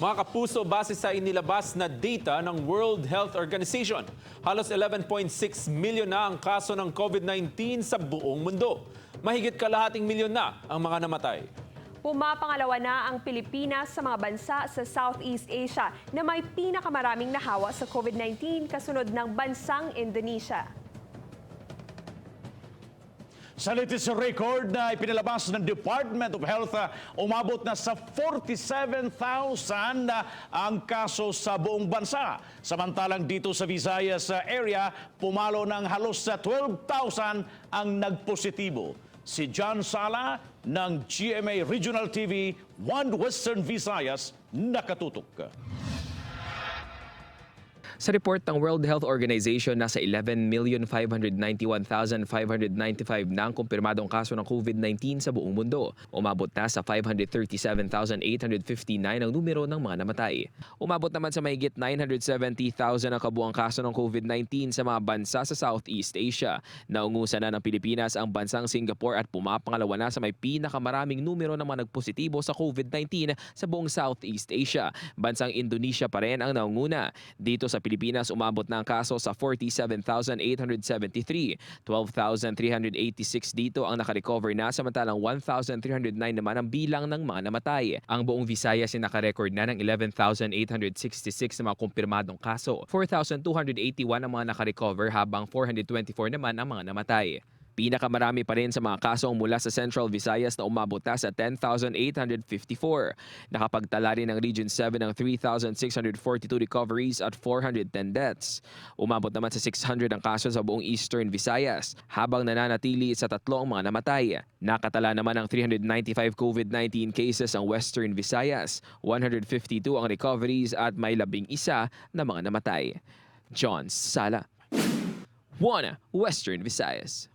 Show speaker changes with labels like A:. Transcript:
A: Mga kapuso, base sa inilabas na data ng World Health Organization, halos 11.6 milyon na ang kaso ng COVID-19 sa buong mundo. Mahigit kalahating milyon na ang mga namatay.
B: Pumapangalawa na ang Pilipinas sa mga bansa sa Southeast Asia na may pinakamaraming nahawa sa COVID-19 kasunod ng bansang Indonesia.
C: Sa latest record na ipinalabas ng Department of Health, umabot na sa 47,000 ang kaso sa buong bansa. Samantalang dito sa Visayas area, pumalo ng halos sa 12,000 ang nagpositibo. Si John Sala ng GMA Regional TV, One Western Visayas, nakatutok.
D: Sa report ng World Health Organization, nasa 11,591,595 na ang kumpirmadong kaso ng COVID-19 sa buong mundo. Umabot na sa 537,859 ang numero ng mga namatay. Umabot naman sa mahigit 970,000 ang kabuang kaso ng COVID-19 sa mga bansa sa Southeast Asia. Naungusan na ng Pilipinas ang bansang Singapore at pumapangalawa na sa may pinakamaraming numero ng mga nagpositibo sa COVID-19 sa buong Southeast Asia. Bansang Indonesia pa rin ang naunguna. Dito sa Pilipinas, umabot na ang kaso sa 47,873. 12,386 dito ang naka-recover na, samantalang 1,309 naman ang bilang ng mga namatay. Ang buong Visayas ay naka-record na ng 11,866 na mga kumpirmadong kaso. 4,281 ang mga naka-recover habang 424 naman ang mga namatay. Pinakamarami pa rin sa mga kasong mula sa Central Visayas na umabot na sa 10,854. Nakapagtala rin ng Region 7 ng 3,642 recoveries at 410 deaths. Umabot naman sa 600 ang kaso sa buong Eastern Visayas, habang nananatili sa 3 ang mga namatay. Nakatala naman ng 395 COVID-19 cases ang Western Visayas, 152 ang recoveries at may 11 na mga namatay. John Sala, One Western Visayas.